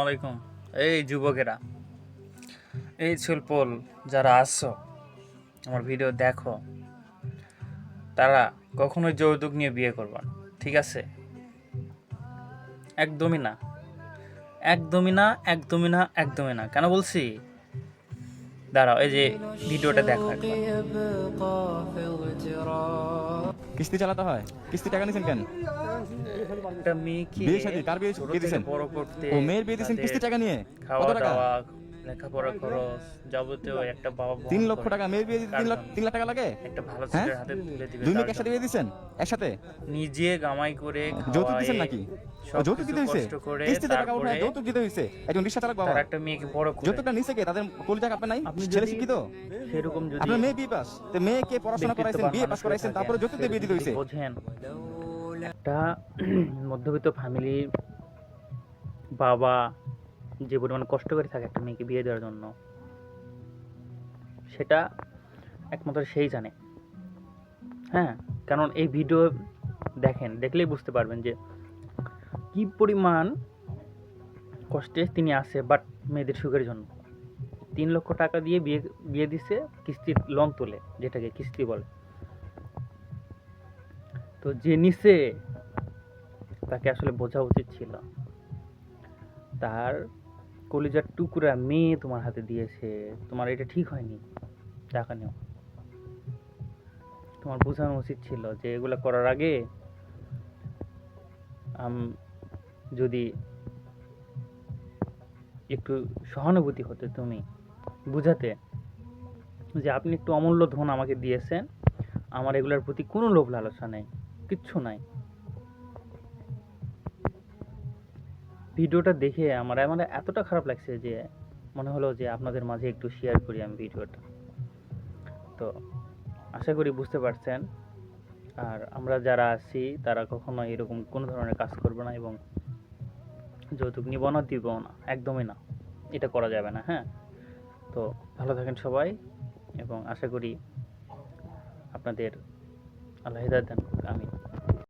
আলাইকুম। এই যুবকেরা, এই ছেলপল যারা আসছো আমার ভিডিও দেখো, তারা কখনোই যৌতুক নিয়ে বিয়ে করবা না, ঠিক আছে? একদমই না, একদমই না, একদমই না, একদমই না। কেন বলছি? দাঁড়াও, এই যে ভিডিওটা দেখো একবার। কিস্তি চালাতে হয়, কিস্তি টাকা নিছেন কেন? একটা মেয়েকে বিয়ে শাদী কার বিয়ে ছোট বিয়ে থেকে দিছেন? বড় করতে ও মেয়ের বিয়ে দিছেন তাদের কিস্তি টাকা নিয়ে? কত খাওয়া টাকা? দাওয়া, লেখাপড়া খরচ যাবতীয় একটা বাবা তিন বহন লক্ষ করে। টাকা মেয়ের বিয়ে দিতে কার 3 লাখ জন্য? 3 লাখ টাকা লাগে? একটা ভালো হ্যাঁ, ছেলের হাতে তুলে দিবে দুই তার মেয়েকে একসাথে জন্য। বিয়ে দিছেন? একসাথে? নিজে কামাই করে যৌতুক খাওয়ায়ে দিছেন নাকি? ও যৌতুক সবকিছু দিতে হইছে? কষ্ট করে কিস্তিতে টাকা তারপরে উঠায় যৌতুক দিতে হইছে? একজন রিক্সা চালক বাবা, তার একটা মেয়েকে বড় করে। যৌতুকটা নিছে কে? তাদের কলিজা কাঁপে নাই? আপনি ছেলে যদি শিক্ষিত? সেরকম যদি আপনার মেয়ে বিয়ে পাস, তো মেয়েকে পড়াশোনা করাইছেন, ব্যক্তিত্ববান বিয়ে মানুষ পাস হয়ে করাইছেন, থাকেন, তারপরে যৌতুক দিয়ে বিয়ে সেরকম দিতে যদি হইছে? বোঝেন, একটা মধ্যবিত্ত ফ্যামিলির বাবা যে পরিমাণ কষ্ট করে থাকে একটা মেয়েকে বিয়ে দেওয়ার জন্য, সেটা একমাত্র সেই জানে। হ্যাঁ, কারণ এই ভিডিও দেখেন, দেখলেই বুঝতে পারবেন যে কি পরিমাণ কষ্টে তিনি আছে, বাট মেয়েদের সুখের জন্য 3 লক্ষ টাকা দিয়ে বিয়ে বিয়ে দিছে, কিস্তির লোন তুলে, যেটাকে কিস্তি বলে। তো যে নিছে তাকে আসলে বোঝা উচিত ছিল, তার কলিজার টুকরা মেয়ে তোমার হাতে দিয়েছে, তোমার এটা ঠিক হয়নি। টাকা নেও, তোমার বোঝানো উচিত ছিল যে এগুলো করার আগে যদি একটু সহানুভূতি হতে, তুমি বুঝাতে যে আপনি একটু অমূল্য ধন আমাকে দিয়েছেন, আমার এগুলোর প্রতি কোনো লোভ লালসা নেই, কিচ্ছু নাই। ভিডিওটা দেখে আমার আমার এতটা খারাপ লাগছে যে মনে হলো যে আপনাদের মাঝে একটু শেয়ার করি আমি ভিডিওটা। তো আশা করি বুঝতে পারছেন। আর আমরা যারা আছি তারা কখনো এরকম কোনো ধরনের কাজ করবো না, এবং যৌতুক নিব না, দিব না, একদমই না, এটা করা যাবে না। হ্যাঁ, তো ভালো থাকেন সবাই, এবং আশা করি আপনাদের আল্লাহ হিদায়াত দান করুন। আমিন।